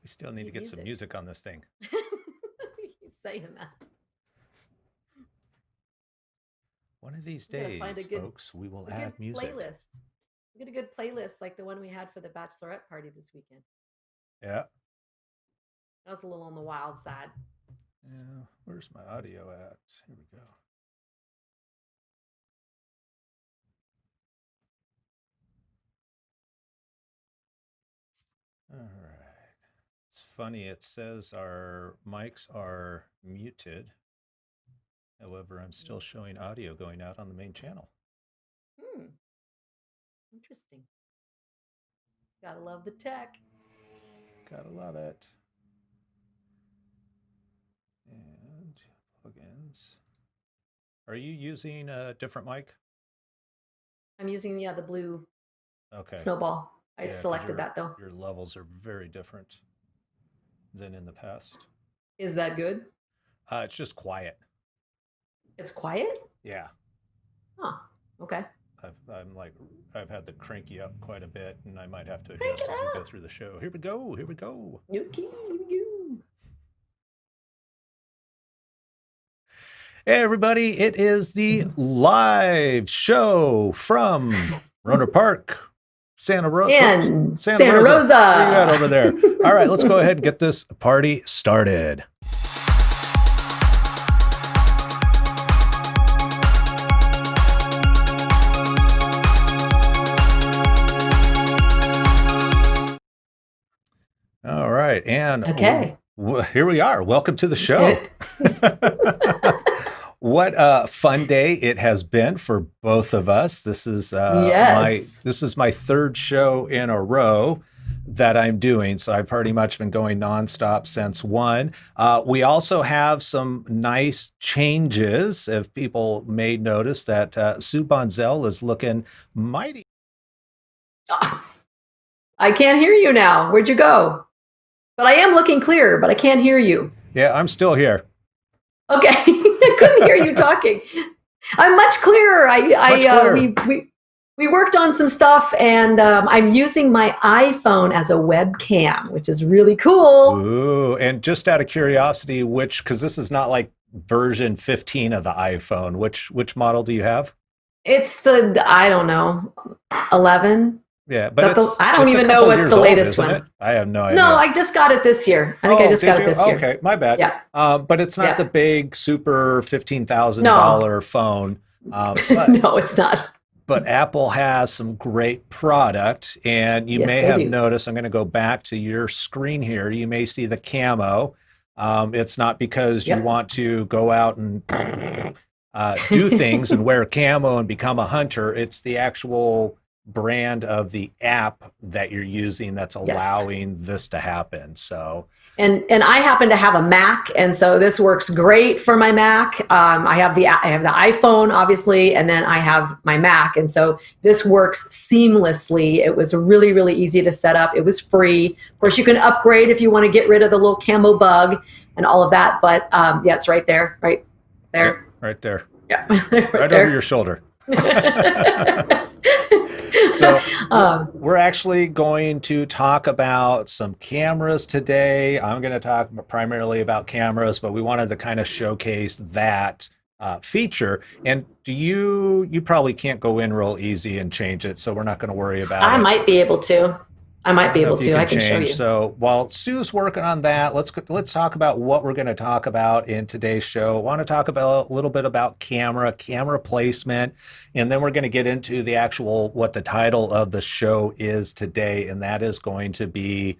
We still need to get some music on this thing. He's saying that. One of these days, folks, we will add music. Playlist. Get a good playlist like the one we had for the bachelorette party this weekend. Yeah. That was a little on the wild side. Yeah. Where's my audio at? Here we go. All right. It's funny. It says our mics are muted. However, I'm still showing audio going out on the main channel. Interesting. Gotta love the tech. Gotta love it. And plugins. Are you using a different mic? I'm using the blue Okay. Snowball. I selected that though. Your levels are very different than in the past. Is that good? It's just quiet. It's quiet? Yeah. Huh. Okay. I've had to crank you up quite a bit, and I might have to adjust as we go through the show. Here we go. Here we go. Okay, here we go. Hey, everybody. It is the live show from Rohnert Park, Santa Rosa. And Santa Rosa. What do you got over there? All right, let's go ahead and get this party started. All right, and okay. Here we are. Welcome to the show. What a fun day it has been for both of us. This is my third show in a row that I'm doing, so I've pretty much been going nonstop since one. We also have some nice changes. If people may notice that Sue Bonzel is looking mighty. I can't hear you now. Where'd you go? But I am looking clear, but I can't hear you. Yeah, I'm still here. Okay. I couldn't hear you talking. I'm much clearer. We worked on some stuff, and I'm using my iPhone as a webcam, which is really cool. Ooh, and just out of curiosity, because this is not like version 15 of the iPhone, which model do you have? It's I don't know, 11. Yeah, but I don't even know what's the latest one. It? I have no idea. No, I just got it this year. I think I just got it this year. Okay, my bad. Yeah. But it's not the big super $15,000 phone. No, it's not. But Apple has some great product, and you may have noticed, I'm going to go back to your screen here. You may see the camo. It's not because you want to go out and do things and wear camo and become a hunter. It's the actual brand of the app that you're using that's allowing this to happen. So and I happen to have a Mac, and so this works great for my Mac. I have the iPhone, obviously, and then I have my Mac, and so this works seamlessly. It was really, really easy to set up. It was free. Of course, you can upgrade if you want to get rid of the little camo bug and all of that. But it's right there, right there. Yep, right there. Yeah, right over your shoulder. So we're actually going to talk about some cameras today. I'm going to talk primarily about cameras, but we wanted to kind of showcase that feature. And you probably can't go in real easy and change it, so we're not going to worry about it. I might be able to. I can show you. So while Sue's working on that, let's talk about what we're going to talk about in today's show. I want to talk about a little bit about camera placement, and then we're going to get into the actual what the title of the show is today, and that is going to be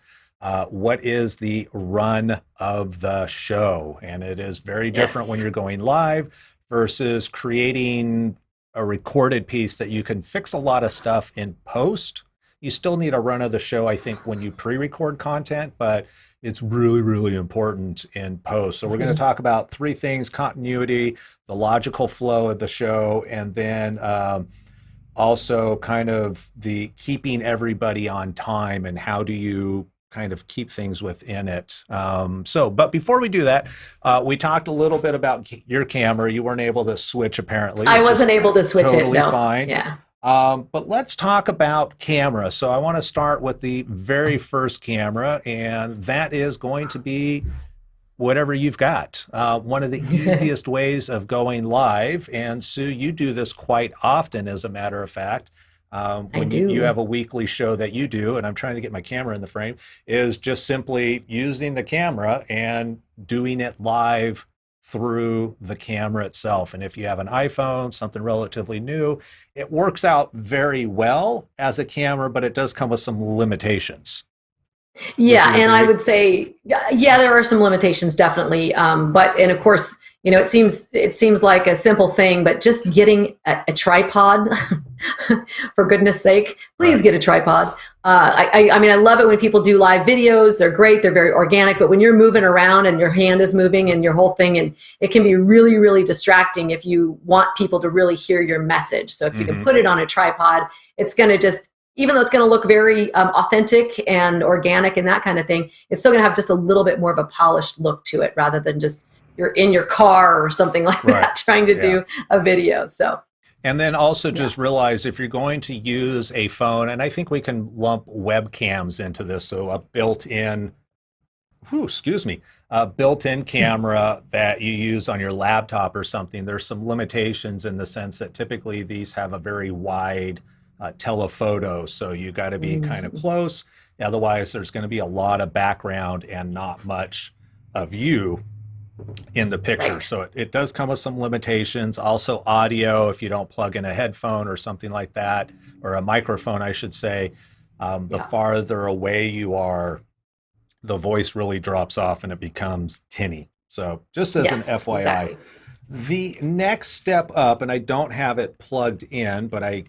what is the run of the show. And it is very different when you're going live versus creating a recorded piece that you can fix a lot of stuff in post. You still need a run of the show, I think, when you pre-record content, but it's really, really important in post. So we're going to talk about three things: continuity, the logical flow of the show, and then also kind of the keeping everybody on time and how do you kind of keep things within it. But before we do that, we talked a little bit about your camera. You weren't able to switch, apparently. I wasn't able to switch it. Totally no. fine. Yeah. But let's talk about camera. So I want to start with the very first camera, and that is going to be whatever you've got. One of the easiest ways of going live, and Sue, you do this quite often, as a matter of fact. I When you do. have a weekly show that you do, and I'm trying to get my camera in the frame, is just simply using the camera and doing it live through the camera itself. And if you have an iPhone, something relatively new, it works out very well as a camera, but it does come with some limitations. Would Yeah, you and I agree? would say, yeah, there are some limitations definitely. But and of course, it seems like a simple thing, but just getting a tripod, for goodness sake, please Right. get a tripod. I mean, I love it when people do live videos. They're great. They're very organic. But when you're moving around and your hand is moving and your whole thing, and it can be really, really distracting if you want people to really hear your message. So if you can Hmm. put it on a tripod, it's going to just even though it's going to look very authentic and organic and that kind of thing, it's still going to have just a little bit more of a polished look to it rather than just you're in your car or something like Right. that trying to Yeah. do a video. So, And then also yeah. just realize if you're going to use a phone, and I think we can lump webcams into this, so a built-in, whew, excuse me, a built-in camera that you use on your laptop or something, there's some limitations in the sense that typically these have a very wide telephoto, so you got to be kind of Mhm. close. Otherwise, there's going to be a lot of background and not much of you in the picture. Right. So it does come with some limitations. Also, audio, if you don't plug in a headphone or something like that, or a microphone, I should say, the Yeah. farther away you are, the voice really drops off and it becomes tinny. So, just as an Yes, FYI, exactly. the next step up, and I don't have it plugged in, but I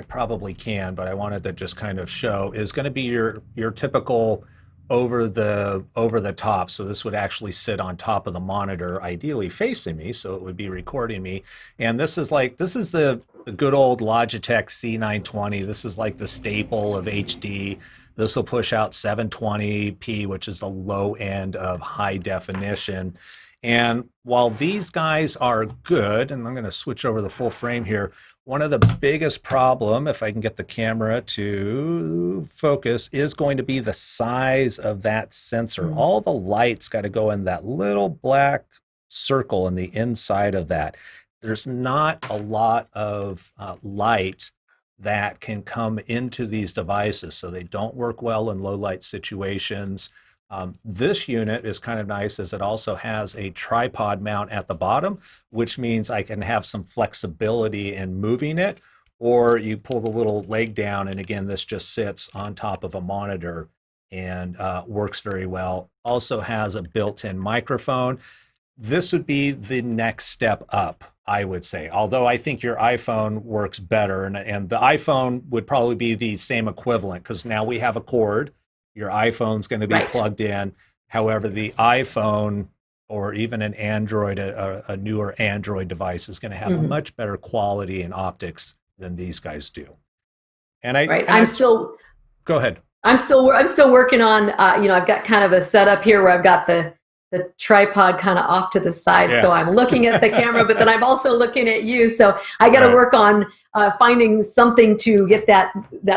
probably can, but I wanted to just kind of show, is going to be your typical over the top. So this would actually sit on top of the monitor, ideally facing me, so it would be recording me. And this is the good old Logitech C920. This is like the staple of HD. This will push out 720p, which is the low end of high definition. And while these guys are good, and I'm going to switch over the full frame here, one of the biggest problem, if I can get the camera to focus, is going to be the size of that sensor. Mm. All the light's got to go in that little black circle in the inside of that. There's not a lot of light that can come into these devices, so they don't work well in low light situations. This unit is kind of nice as it also has a tripod mount at the bottom, which means I can have some flexibility in moving it, or you pull the little leg down, and again, this just sits on top of a monitor and works very well. Also has a built-in microphone. This would be the next step up, I would say. Although I think your iPhone works better, and the iPhone would probably be the same equivalent because now we have a cord. Your iPhone's going to be Right. plugged in. However, the Yes. iPhone or even an Android, a newer Android device is going to have a Mhm. much better quality and optics than these guys do. And I Right. and I go ahead. I'm still working on. I've got kind of a setup here where I've got the tripod kind of off to the side, so Yeah. I'm looking at the camera, but then I'm also looking at you. So I got to Right. work on finding something to get that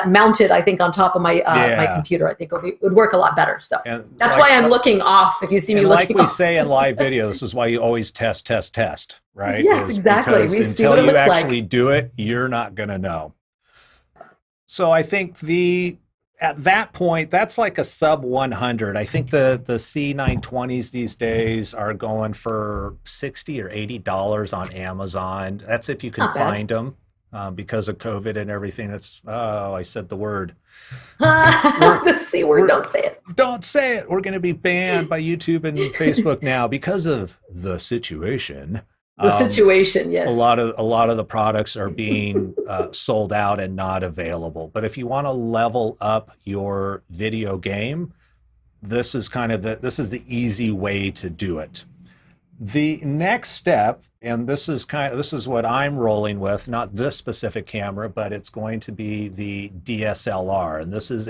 mounted. I think on top of my Yeah. computer. I think would work a lot better. So And that's why I'm looking off. If you see me And like looking we off, say in live video, this is why you always test, test, test, right? yes, Is exactly. because We see until what it you looks actually like. do it, you're not going to know. So I think the at that point, that's like a sub 100. I think the C920s these days are going for 60 or $80 on Amazon. That's if you It's can not bad. find them because of COVID and everything. That's, oh, I said the word. We're The C word. we're Don't say it. don't say it. We're going to be banned by YouTube and Facebook now because of the situation. The Um, situation. a Yes. lot of a lot of the products are being sold out and not available. But if you want to level up your video game, this is the easy way to do it. The next step, and this is what I'm rolling with, not this specific camera, but it's going to be the DSLR, and this is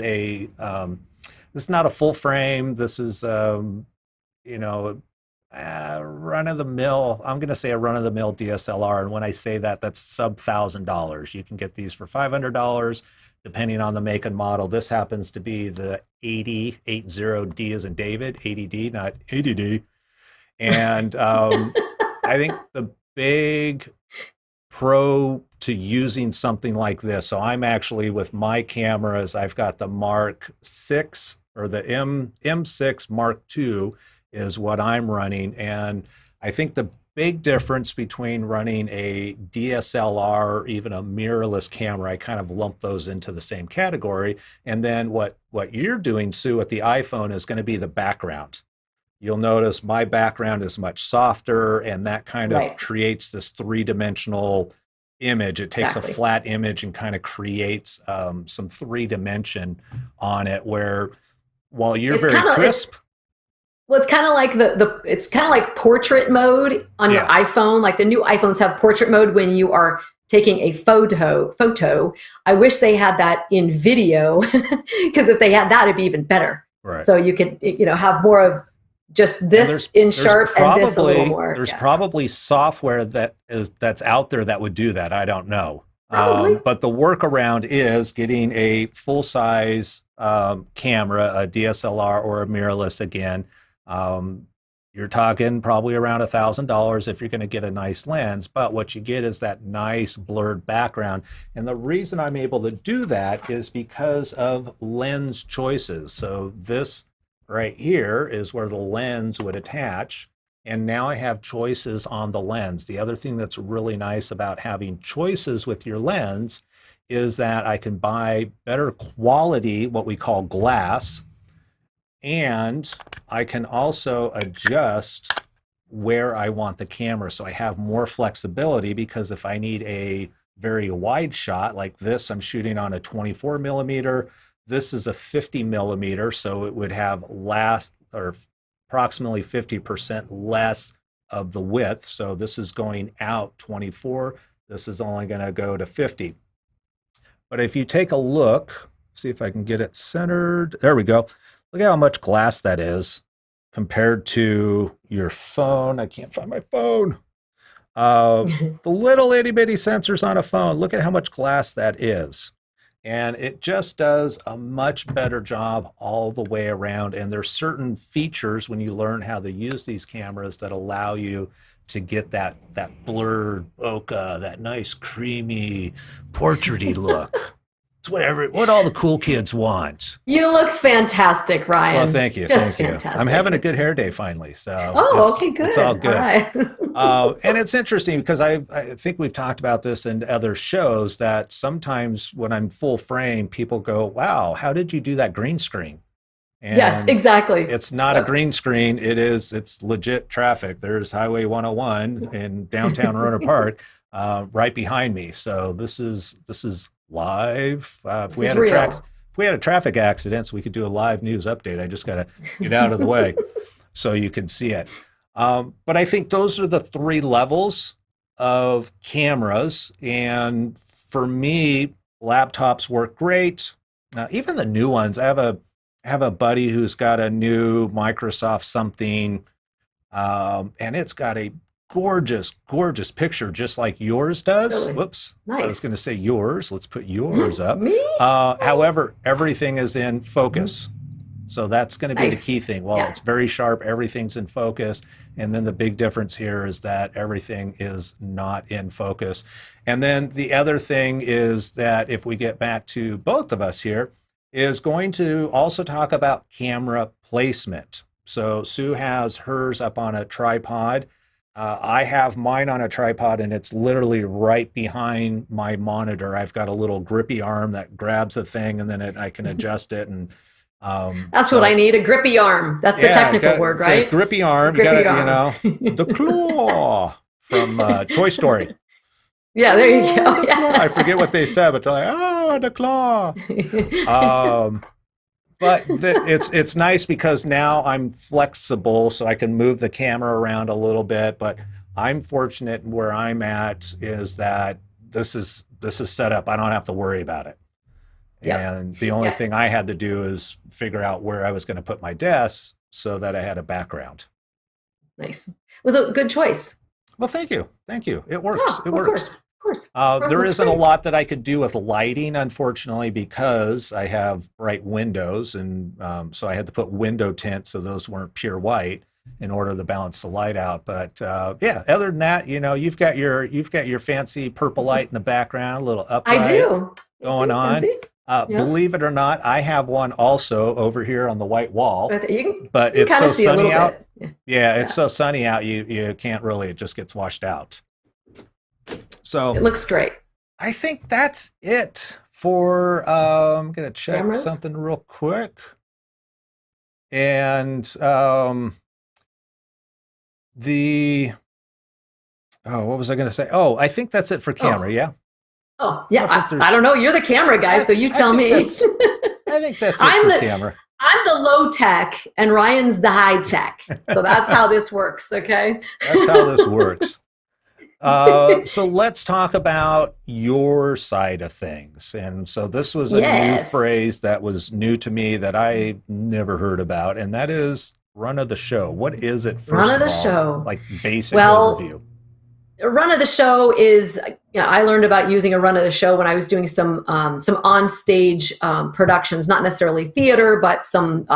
not a full frame. This is you know run of the mill. I'm going to say a run of the mill DSLR. And when I say that, that's sub $1,000. You can get these for $500, depending on the make and model. This happens to be the 80D as in David, 80D, not 80D. And I think the big pro to using something like this. So I'm actually with my cameras, I've got the Mark 6 or the M6 Mark II is what I'm running. And I think the big difference between running a DSLR or even a mirrorless camera, I kind of lump those into the same category. And then what you're doing, Sue, with the iPhone is going to be the background. You'll notice my background is much softer, and that kind of Right. creates this three-dimensional image. It takes a Exactly. flat image and kind of creates some three dimension on it, where while you're It's very kind of it's crisp, well, it's kind of like the it's kind of like portrait mode on your yeah, iPhone. Like the new iPhones have portrait mode when you are taking a photo. I wish they had that in video because if they had that, it'd be even better. right. So you could, have more of just And this in there's sharp and this a little more. there's Yeah, probably software that's out there that would do that. I don't know. probably. But the workaround is getting a full size camera, a DSLR or a mirrorless again. Um, you're talking probably around $1,000 if you're going to get a nice lens. But what you get is that nice blurred background. And the reason I'm able to do that is because of lens choices. So this right here is where the lens would attach. And now I have choices on the lens. The other thing that's really nice about having choices with your lens is that I can buy better quality, what we call glass, and I can also adjust where I want the camera. So I have more flexibility because if I need a very wide shot like this, I'm shooting on a 24 millimeter. This is a 50 millimeter, so it would have last or approximately 50% less of the width. So this is going out 24. This is only going to go to 50. But if you take a look, see if I can get it centered. There we go. Look at how much glass that is compared to your phone. I can't find my phone. The little itty bitty sensors on a phone. Look at how much glass that is. And it just does a much better job all the way around. And there's certain features when you learn how to use these cameras that allow you to get that blurred bokeh, that nice creamy portraity look. It's what all the cool kids want. You look fantastic, Well, Ryan. thank you, Just thank you. I'm fantastic. having a good hair day finally, so Oh, okay, good. it's all All good. right. And it's interesting because I think we've talked about this in other shows that sometimes when I'm full frame, people go, "Wow, how did you do that green screen?" Yes, And exactly. it's not a Yep. green screen. It's legit traffic. There's Highway 101 in downtown Rohnert Park right behind me. So this is live. This is real. If we had a traffic accident, so we could do a live news update. I just got to get out of the way so you can see it. But I think those are the three levels of cameras. And for me, laptops work great. Even the new ones. I have a buddy who's got a new Microsoft something, and it's got a gorgeous, gorgeous picture, just like yours does. Really Whoops, I was nice. going to say yours. Let's put yours up. Me? However, everything is in focus. So that's going to be the key Nice. thing. Well, Yeah. it's very sharp, everything's in focus. And then the big difference here is that everything is not in focus. And then the other thing is that if we get back to both of us here, is going to also talk about camera placement. So Sue has hers up on a tripod. I have mine on a tripod and it's literally right behind my monitor. I've got a little grippy arm that grabs the thing and then I can adjust it. And That's what I so need, a grippy arm. That's the yeah, technical word, it's a right? grippy A arm. You got grippy to, arm. the claw from Toy Story. Yeah, there you Oh, go. the claw. I forget what they said, but they're like, oh, the claw. Yeah. Um, but it's nice because now I'm flexible, so I can move the camera around a little bit. But I'm fortunate where I'm at is that this is set up. I don't have to worry about it. Yep. And the only Yeah. thing I had to do is figure out where I was going to put my desk so that I had a background. Nice. It was a good choice. Well, thank you. Thank you. It works. Oh, It of works. course. Of course. It There looks isn't a great. lot that I could do with lighting, unfortunately, because I have bright windows, and so I had to put window tint so those weren't pure white in order to balance the light out. But yeah, other than that, you've got your fancy purple light in the background, a little I upright do. going Fancy, on. fancy. Yes. Believe it or not, I have one also over here on the white wall, Right there. but You can it's kind so of see a sunny little out. bit. Yeah. Yeah, it's Yeah. so sunny out, you can't really, it just gets washed out. So It looks great. I think that's it for I'm gonna check Cameras. something real quick. And the what was I gonna say? Oh, I think that's it for camera, Oh, yeah? oh, I yeah. don't think I there's don't know. You're the camera guy, I so you I tell think me. that's I think that's it I'm for the camera. I'm the low tech, and Ryan's the high tech. So that's how this works. Okay. That's how this works. So let's talk about your side of things. And so this was a new Yes. phrase that was new to me that I never heard about, and that is run of the show. What is it, Run first of of the all? show. Like basic Well, overview. run of the show is, I learned about using a run of the show when I was doing some on stage productions, not necessarily theater, but some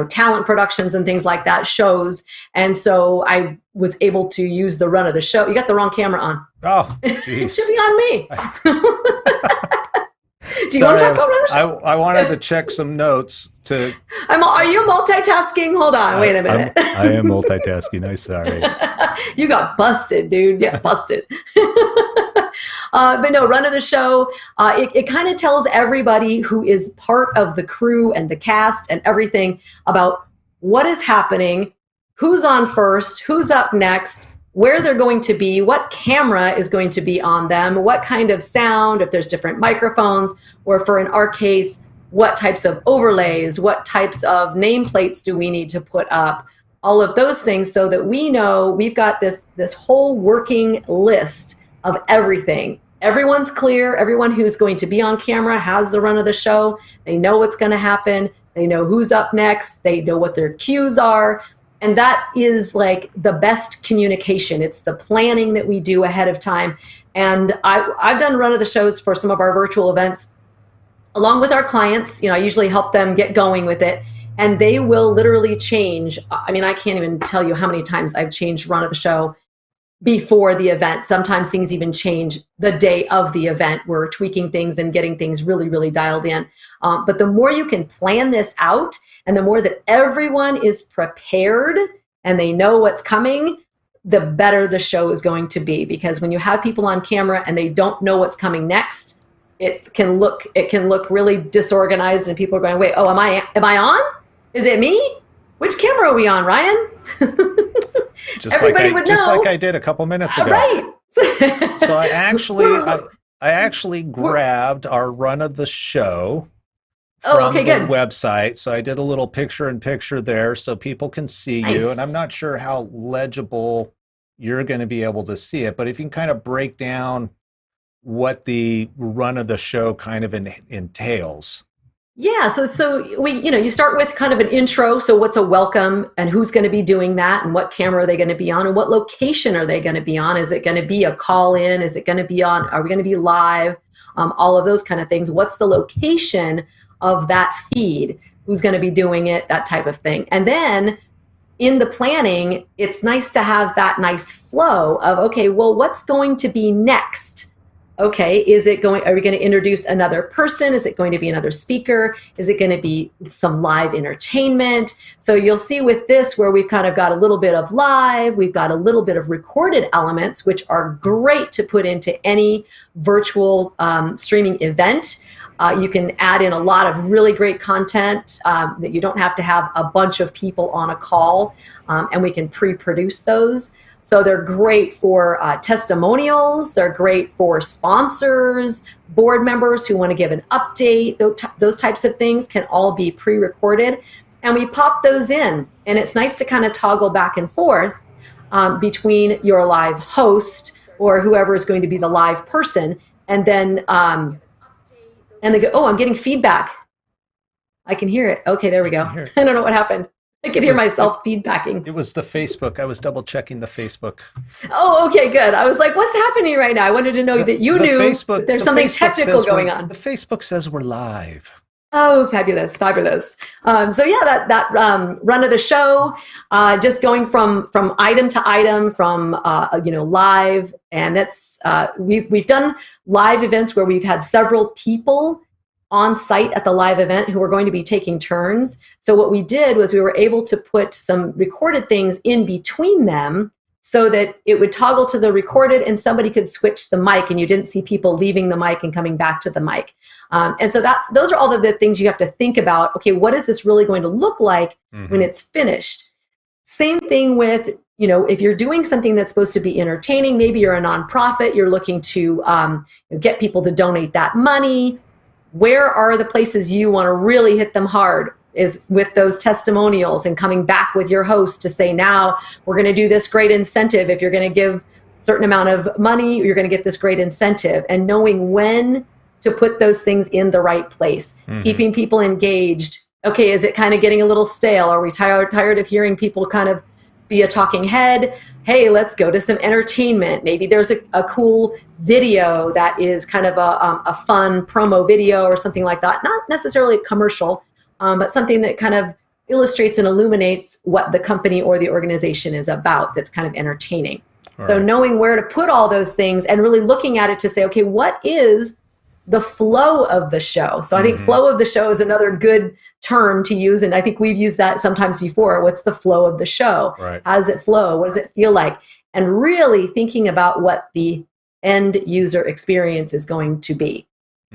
talent productions and things like that, shows. And so I was able to use the run of the show. You got the wrong camera on. Oh, It should geez. be on me. Do you want Sorry, to talk about run of the show? I wanted to check some notes to Are you multitasking? Hold on, wait a minute. I am multitasking. I'm sorry. You got busted, dude. Yeah, busted. But no, run of the show. It kind of tells everybody who is part of the crew and the cast and everything about what is happening, who's on first, who's up next, where they're going to be, what camera is going to be on them, what kind of sound, if there's different microphones, or for in our case, what types of overlays, what types of nameplates do we need to put up, all of those things, so that we know we've got this whole working list of everything. Everyone's clear. Everyone who's going to be on camera has the run of the show. They know what's going to happen. They know who's up next. They know what their cues are. And that is like the best communication. It's the planning that we do ahead of time. And I've done run of the shows for some of our virtual events along with our clients. I usually help them get going with it. And they will literally change. I mean, I can't even tell you how many times I've changed run of the show before the event. Sometimes things even change the day of the event. We're tweaking things and getting things really, really dialed in. But the more you can plan this out, and the more that everyone is prepared and they know what's coming, the better the show is going to be. Because when you have people on camera and they don't know what's coming next, it can look really disorganized, and people are going, "Wait, oh, am I on? Is it me? Which camera are we on, Ryan?" Everybody would know. Just like I did a couple minutes ago. Right. So I actually grabbed our run of the show from okay, the good. website. So I did a little picture in picture there so people can see you. And I'm Nice. not sure how legible you're going to be able to see it, but if you can kind of break down what the run of the show kind of entails. Yeah, so we you start with kind of an intro. So what's a welcome, and who's going to be doing that, and what camera are they going to be on, and what location are they going to be on? Is it going to be a call in? Is it going to be on? Are we going to be live? All of those kind of things. What's the location of that feed? Who's going to be doing it? That type of thing. And then in the planning, it's nice to have that nice flow of, okay, well, what's going to be next? Okay, are we going to introduce another person? Is it going to be another speaker? Is it going to be some live entertainment? So you'll see with this where we've kind of got a little bit of live, we've got a little bit of recorded elements, which are great to put into any virtual streaming event. You can add in a lot of really great content that you don't have to have a bunch of people on a call, and we can pre-produce those. So they're great for testimonials. They're great for sponsors, board members who want to give an update. Those types of things can all be pre-recorded. And we pop those in. And it's nice to kind of toggle back and forth between your live host or whoever is going to be the live person. And then, and they go, "Oh, I'm getting feedback. I can hear it. Okay, there we go." Here. I don't know what happened. I It could hear was it, myself feedbacking. it was the Facebook. I was double checking the Facebook. Oh, okay, good. I was like, what's happening right now? I wanted to know that you The knew that Facebook there's the something Facebook technical says going on. we're live. Oh, fabulous, fabulous. So yeah, that run of the show, just going from item to item, from live, and that's we've done live events where we've had several people on site at the live event who are going to be taking turns. So what we did was we were able to put some recorded things in between them so that it would toggle to the recorded and somebody could switch the mic and you didn't see people leaving the mic and coming back to the mic. And so those are all of the things you have to think about. Okay, what is this really going to look like when it's finished? Same thing with, if you're doing something that's supposed to be entertaining, maybe you're a nonprofit, you're looking to get people to donate that money. Where are the places you want to really hit them hard is with those testimonials and coming back with your host to say, now we're going to do this great incentive. If you're going to give a certain amount of money, you're going to get this great incentive, and knowing when to put those things in the right place, keeping people engaged. Okay, is it kind of getting a little stale? Are we tired of hearing people kind of be a talking head? Hey, let's go to some entertainment. Maybe there's a cool video that is kind of a fun promo video or something like that. Not necessarily a commercial, but something that kind of illustrates and illuminates what the company or the organization is about that's kind of entertaining. Right. So knowing where to put all those things and really looking at it to say, okay, what is the flow of the show? So I think flow of the show is another good term to use, and I think we've used that sometimes before. What's the flow of the show? Right. How does it flow? What does it feel like? And really thinking about what the end user experience is going to be.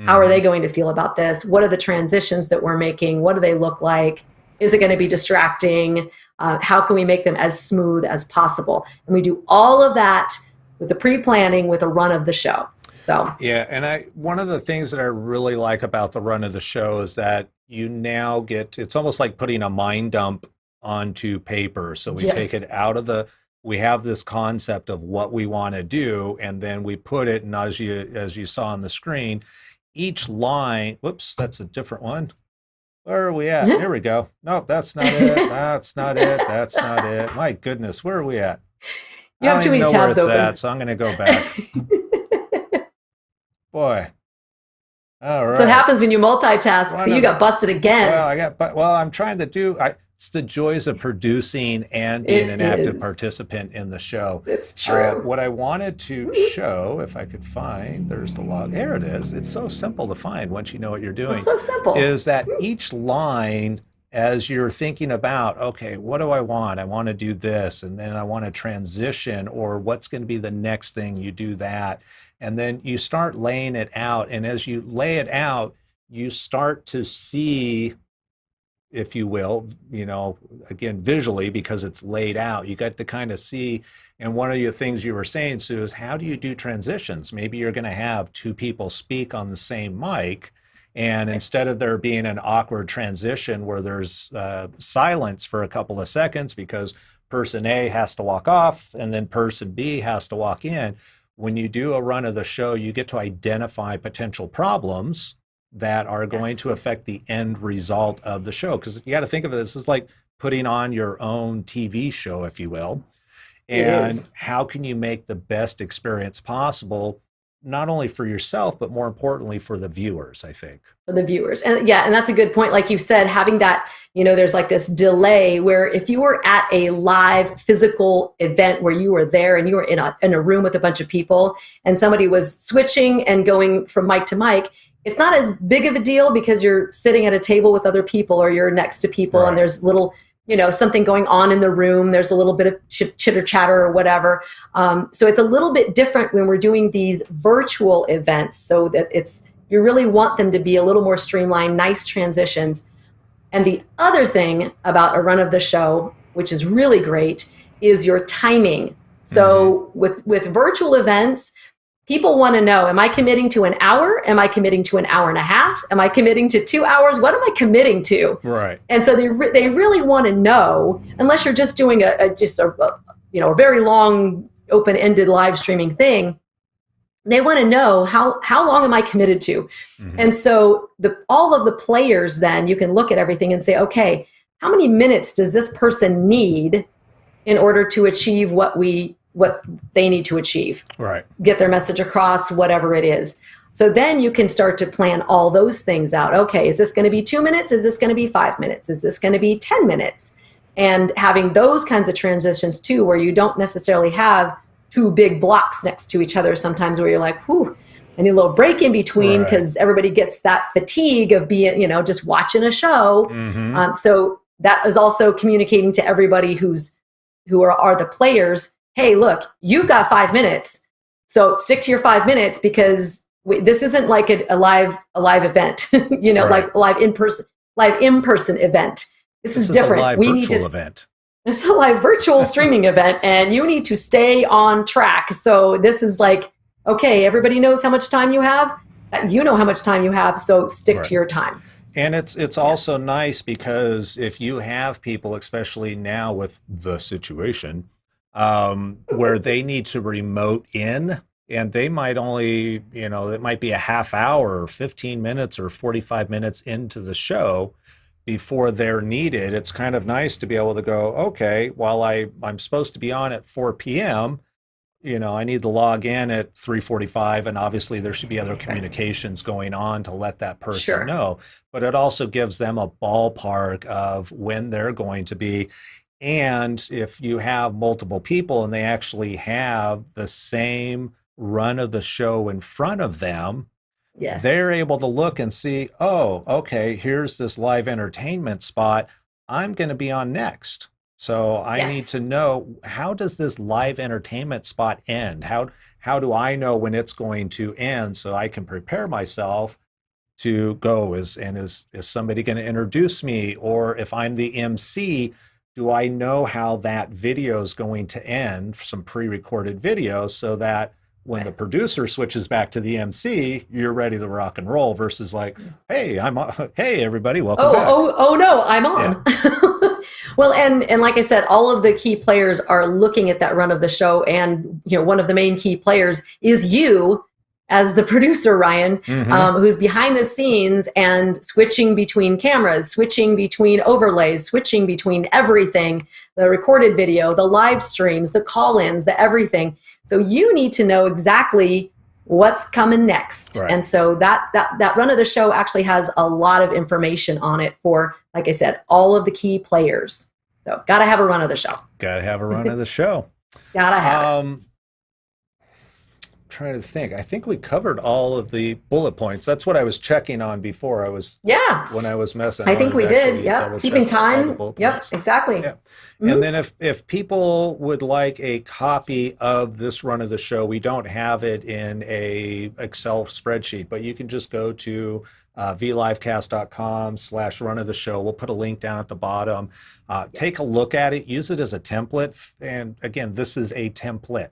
How are they going to feel about this? What are the transitions that we're making? What do they look like? Is it going to be distracting? How can we make them as smooth as possible? And we do all of that with the pre-planning with a run of the show. So yeah, and one of the things that I really like about the run of the show is that you now it's almost like putting a mind dump onto paper. So we take it out of we have this concept of what we want to do, and then we put it, and as you saw on the screen, each line, whoops, that's a different one. Where are we at? Here we go. Nope, that's not it. That's not it. That's not it. My goodness, where are we at? You have too many tabs open. At, so I'm going to go back. Boy. All right. So it happens when you multitask. So you got busted again. Well, I'm trying to do, it's the joys of producing and being an active participant in the show. It's true. What I wanted to show, if I could find, there's the log. There it is. It's so simple to find once you know what you're doing. It's so simple. Is that each line, as you're thinking about, okay, what do I want? I want to do this, and then I want to transition, or what's going to be the next thing, you do that. And then you start laying it out. And as you lay it out, you start to see, if you will, again, visually, because it's laid out, you got to kind of see. And one of the things you were saying, Sue, is how do you do transitions? Maybe you're going to have two people speak on the same mic, and instead of there being an awkward transition where there's silence for a couple of seconds because person A has to walk off and then person B has to walk in, when you do a run of the show, you get to identify potential problems that are going to affect the end result of the show. Because you got to think of it, this is like putting on your own TV show, if you will. And how can you make the best experience possible, not only for yourself, but more importantly for the viewers, I think. For the viewers. And that's a good point. Like you said, having that, there's like this delay where if you were at a live physical event where you were there and you were in a room with a bunch of people and somebody was switching and going from mic to mic, it's not as big of a deal because you're sitting at a table with other people or you're next to people and there's little, something going on in the room. There's a little bit of chitter chatter or whatever. So it's a little bit different when we're doing these virtual events, so that you really want them to be a little more streamlined, nice transitions. And the other thing about a run of the show, which is really great, is your timing. So with virtual events, people want to know, am I committing to an hour? Am I committing to an hour and a half? Am I committing to 2 hours? What am I committing to? Right. And so they really want to know, unless you're just doing a very long open-ended live streaming thing. They want to know how long am I committed to? And so all of the players, then you can look at everything and say, okay, how many minutes does this person need in order to achieve what they need to achieve? Right. Get their message across, whatever it is. So then you can start to plan all those things out. Okay, is this going to be 2 minutes? Is this going to be 5 minutes? Is this going to be 10 minutes? And having those kinds of transitions too, where you don't necessarily have two big blocks next to each other sometimes, where you're like, whew, I need a little break in between, because everybody gets that fatigue of being, just watching a show. So that is also communicating to everybody who are the players. Hey, look, you've got 5 minutes. So stick to your 5 minutes, because this isn't like a live event, like a live in-person event. This is different. A live virtual event. It's a live virtual streaming event, and you need to stay on track. So this is like, okay, everybody knows how much time you have. You know how much time you have, so stick to your time. And it's also nice, because if you have people, especially now with the situation, where they need to remote in, and they might only, it might be a half hour or 15 minutes or 45 minutes into the show before they're needed. It's kind of nice to be able to go, okay, while I'm supposed to be on at 4 p.m., I need to log in at 3:45, and obviously there should be other communications going on to let that person know. But it also gives them a ballpark of when they're going to be. And if you have multiple people and they actually have the same run of the show in front of them, they're able to look and see, oh, okay, here's this live entertainment spot I'm going to be on next. So I need to know, how does this live entertainment spot end? How do I know when it's going to end, so I can prepare myself to go? Is somebody going to introduce me? Or if I'm the MC, do I know how that video is going to end, some pre-recorded video, so that when the producer switches back to the MC, you're ready to rock and roll, versus like, hey, hey, everybody, welcome back. Oh no, I'm on. Yeah. Well, and like I said, all of the key players are looking at that run of the show, and one of the main key players is you as the producer, Ryan, who's behind the scenes and switching between cameras, switching between overlays, switching between everything, the recorded video, the live streams, the call-ins, the everything. So you need to know exactly what's coming next. Right. And so that run of the show actually has a lot of information on it for, like I said, all of the key players. So got to have a run of the show. Got to have a run of the show. Got to have it. Trying to think. I think we covered all of the bullet points. That's what I was checking on before. When I was messing. I think we did. Yeah. Keeping time. Yep. Exactly. Yeah. And then if people would like a copy of this run of the show, we don't have it in a Excel spreadsheet, but you can just go to vlivecast.com/run of the show. We'll put a link down at the bottom. Take a look at it. Use it as a template. And again, this is a template.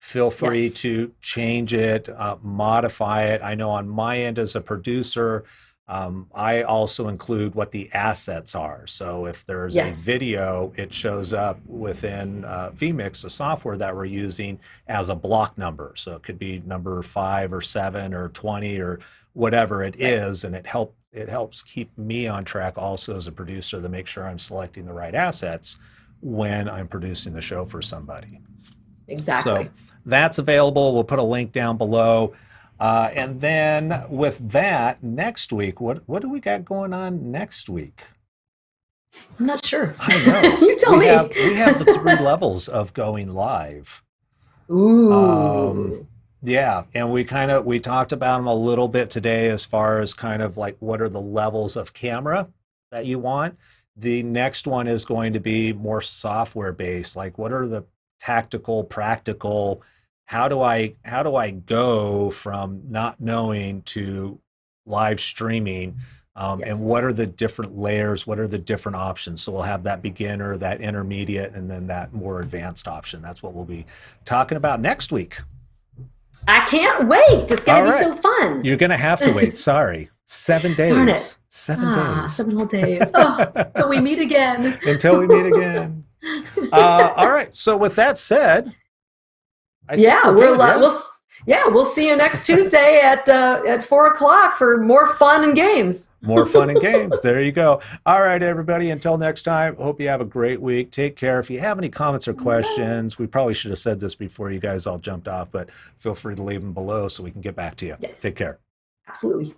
Feel free to change it, modify it. I know on my end as a producer, I also include what the assets are. So if there's a video, it shows up within vMix, the software that we're using, as a block number. So it could be number 5 or 7 or 20 or whatever it is, and it helps keep me on track also as a producer to make sure I'm selecting the right assets when I'm producing the show for somebody. Exactly. So that's available. We'll put a link down below. And then with that, next week, what do we got going on next week? I'm not sure. I know. You tell me. We have the 3 levels of going live. Ooh. Yeah, and we talked about them a little bit today, as far as kind of like what are the levels of camera that you want. The next one is going to be more software based. Like, what are the tactical, practical, how do I go from not knowing to live streaming, and what are the different layers, what are the different options? So we'll have that beginner, that intermediate, and then that more advanced option. That's what we'll be talking about next week. I can't wait. It's going to be so fun. You're going to have to wait. Sorry. 7 days. Darn it. 7 days. 7 whole days. Until we meet again. Until we meet again. All right. So with that said, we'll Yeah, we'll see you next Tuesday at 4 o'clock for more fun and games. More fun and games. There you go. All right, everybody. Until next time, hope you have a great week. Take care. If you have any comments or questions, we probably should have said this before you guys all jumped off, but feel free to leave them below so we can get back to you. Yes, Take care. absolutely.